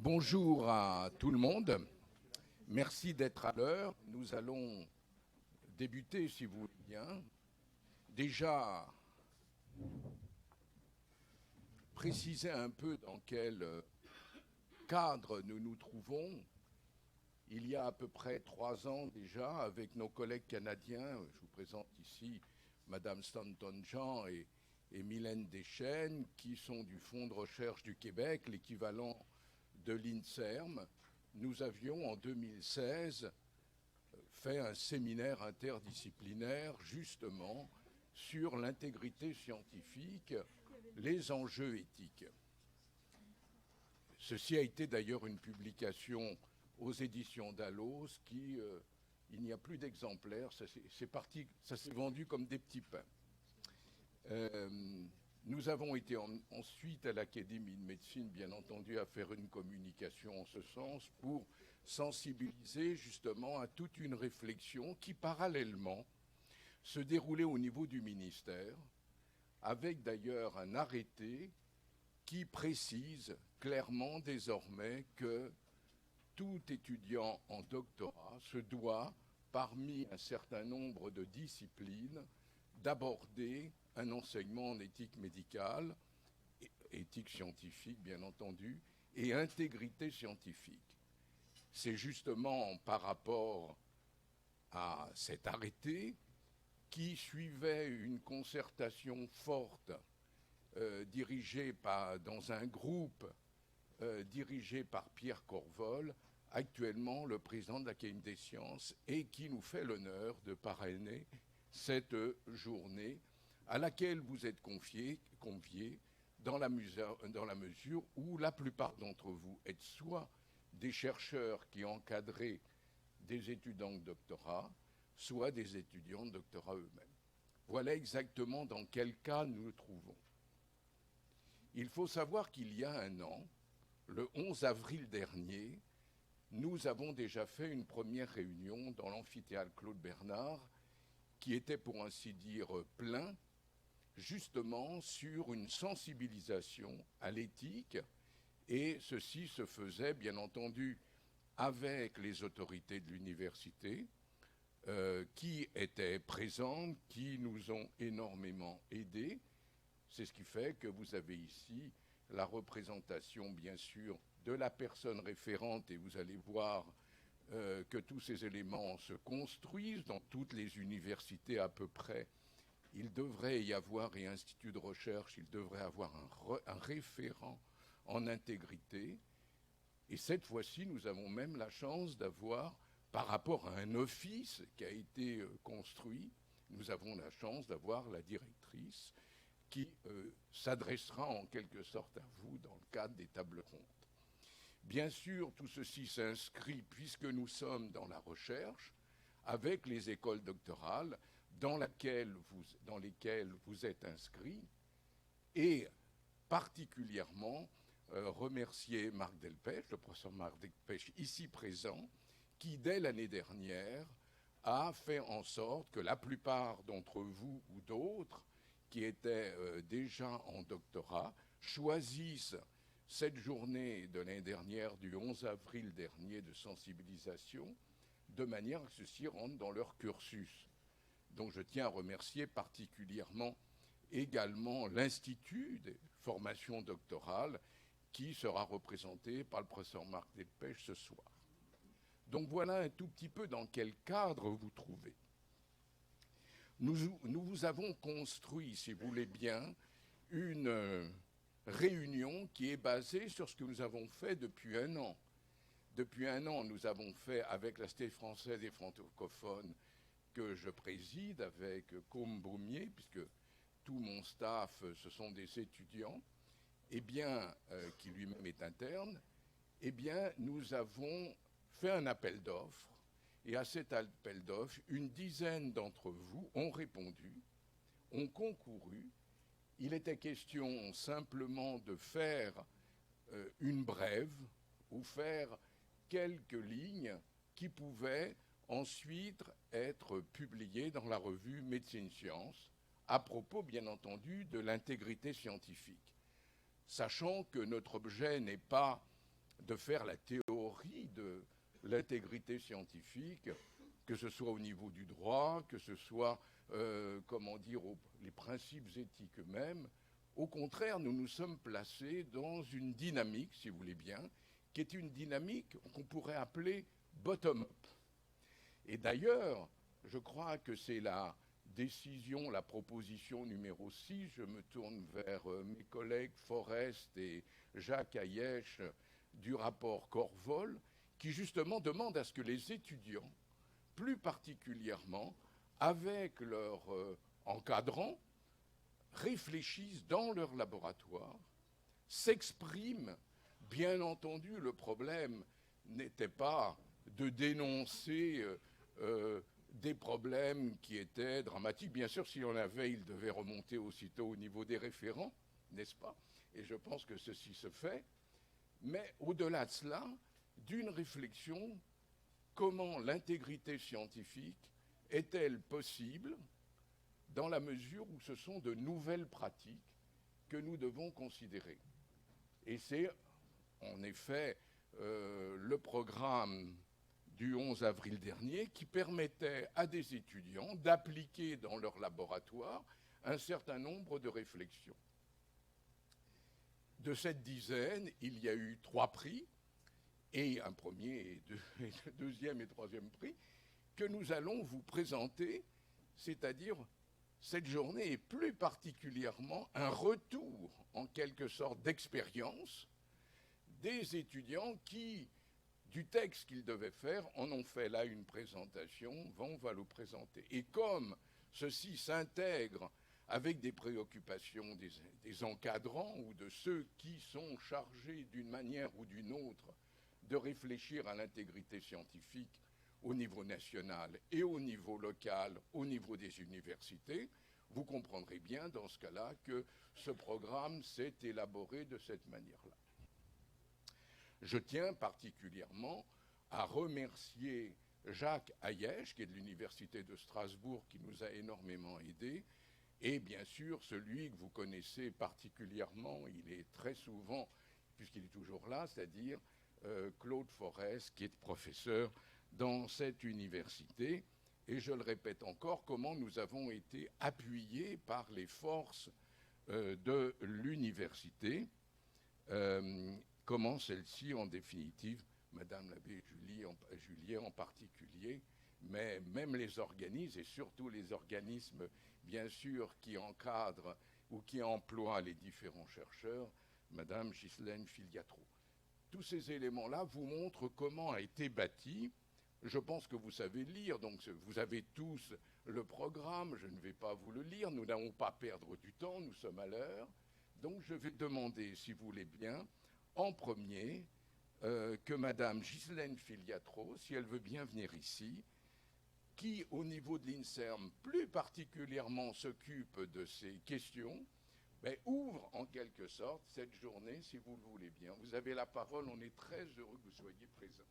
Bonjour à tout le monde. Merci d'être à l'heure. Nous allons débuter, si vous voulez bien. Déjà, préciser un peu dans quel cadre nous nous trouvons. Il y a à peu près 3 ans déjà, avec nos collègues canadiens, je vous présente ici Madame Stanton-Jean et Mylène Deschênes, qui sont du Fonds de recherche du Québec, l'équivalent de l'INSERM. Nous avions en 2016 fait un séminaire interdisciplinaire justement sur l'intégrité scientifique, les enjeux éthiques. Ceci a été d'ailleurs une publication aux éditions Dalloz qui, il n'y a plus d'exemplaires, ça s'est vendu comme des petits pains. Nous avons été ensuite à l'Académie de médecine, bien entendu, à faire une communication en ce sens pour sensibiliser justement à toute une réflexion qui, parallèlement, se déroulait au niveau du ministère, avec d'ailleurs un arrêté qui précise clairement désormais que tout étudiant en doctorat se doit, parmi un certain nombre de disciplines, d'aborder un enseignement en éthique médicale, éthique scientifique bien entendu, et intégrité scientifique. C'est justement par rapport à cet arrêté qui suivait une concertation forte dirigée dans un groupe dirigé par Pierre Corvol, actuellement le président de l'Académie des sciences, et qui nous fait l'honneur de parrainer cette journée à laquelle vous êtes conviés dans la mesure où la plupart d'entre vous êtes soit des chercheurs qui encadraient des étudiants de doctorat, soit des étudiants de doctorat eux-mêmes. Voilà exactement dans quel cas nous nous trouvons. Il faut savoir qu'il y a un an, le 11 avril dernier, nous avons déjà fait une première réunion dans l'amphithéâtre Claude Bernard, qui était pour ainsi dire plein, justement sur une sensibilisation à l'éthique, et ceci se faisait bien entendu avec les autorités de l'université qui étaient présentes, qui nous ont énormément aidés. C'est ce qui fait que vous avez ici la représentation, bien sûr, de la personne référente, et vous allez voir que tous ces éléments se construisent dans toutes les universités à peu près. Il devrait y avoir, et institut de recherche, il devrait avoir un référent en intégrité. Et cette fois-ci, nous avons même la chance d'avoir, par rapport à un office qui a été construit, nous avons la chance d'avoir la directrice qui s'adressera en quelque sorte à vous dans le cadre des tables rondes. Bien sûr, tout ceci s'inscrit, puisque nous sommes dans la recherche, avec les écoles doctorales dans lesquelles vous êtes inscrits, et particulièrement remercier Marc Delpech, le professeur Marc Delpech ici présent, qui dès l'année dernière a fait en sorte que la plupart d'entre vous ou d'autres qui étaient déjà en doctorat choisissent cette journée de l'année dernière, du 11 avril dernier, de sensibilisation, de manière que ceci rentre dans leur cursus. Donc je tiens à remercier particulièrement également l'Institut des formations doctorales qui sera représenté par le professeur Marc Delpech ce soir. Donc voilà un tout petit peu dans quel cadre vous trouvez. Nous vous avons construit, si vous voulez bien, une réunion qui est basée sur ce que nous avons fait depuis un an. Depuis un an, nous avons fait avec la Société française et francophones que je préside, avec Côme Baumier, puisque tout mon staff, ce sont des étudiants, qui lui-même est interne, nous avons fait un appel d'offres. Et à cet appel d'offres, une dizaine d'entre vous ont répondu, ont concouru. Il était question simplement de faire une brève ou faire quelques lignes qui pouvaient ensuite être publiées dans la revue Médecine Sciences, à propos, bien entendu, de l'intégrité scientifique. Sachant que notre objet n'est pas de faire la théorie de l'intégrité scientifique, que ce soit au niveau du droit, que ce soit, les principes éthiques eux-mêmes. Au contraire, nous nous sommes placés dans une dynamique, si vous voulez bien, qui est une dynamique qu'on pourrait appeler bottom-up. Et d'ailleurs, je crois que c'est la décision, la proposition numéro 6, je me tourne vers mes collègues Forest et Jacques Hayesh du rapport Corvol, qui justement demande à ce que les étudiants, plus particulièrement avec leurs encadrants, réfléchissent dans leur laboratoire, s'expriment. Bien entendu, le problème n'était pas de dénoncer des problèmes qui étaient dramatiques. Bien sûr, si on avait, il devait remonter aussitôt au niveau des référents, n'est-ce pas? Et je pense que ceci se fait. Mais au-delà de cela, d'une réflexion, comment l'intégrité scientifique est-elle possible dans la mesure où ce sont de nouvelles pratiques que nous devons considérer? Et c'est en effet le programme du 11 avril dernier qui permettait à des étudiants d'appliquer dans leur laboratoire un certain nombre de réflexions. De cette dizaine, il y a eu 3 prix, et un premier, et deuxième et troisième prix, que nous allons vous présenter, c'est-à-dire cette journée est plus particulièrement un retour, en quelque sorte, d'expérience des étudiants qui, du texte qu'ils devaient faire, en ont fait là une présentation, on va le présenter. Et comme ceci s'intègre avec des préoccupations des encadrants ou de ceux qui sont chargés d'une manière ou d'une autre de réfléchir à l'intégrité scientifique au niveau national et au niveau local, au niveau des universités, vous comprendrez bien dans ce cas-là que ce programme s'est élaboré de cette manière-là. Je tiens particulièrement à remercier Jacques Hayesh, qui est de l'Université de Strasbourg, qui nous a énormément aidés, et bien sûr celui que vous connaissez particulièrement, il est très souvent, puisqu'il est toujours là, c'est-à-dire Claude Forest, qui est professeur dans cette université. Et je le répète encore, comment nous avons été appuyés par les forces de l'université, comment celle-ci, en définitive, Madame l'abbé Julier en particulier, mais même les organismes, et surtout les organismes, bien sûr, qui encadrent ou qui emploient les différents chercheurs, Madame Ghislaine Filiatro. Tous ces éléments-là vous montrent comment a été bâti. Je pense que vous savez lire, donc vous avez tous le programme, je ne vais pas vous le lire, nous n'allons pas perdre du temps, nous sommes à l'heure. Donc je vais demander, si vous voulez bien, en premier, que Madame Ghislaine Filiatro, si elle veut bien venir ici, qui, au niveau de l'INSERM, plus particulièrement s'occupe de ces questions, ouvre en quelque sorte cette journée, si vous le voulez bien. Vous avez la parole, on est très heureux que vous soyez présents.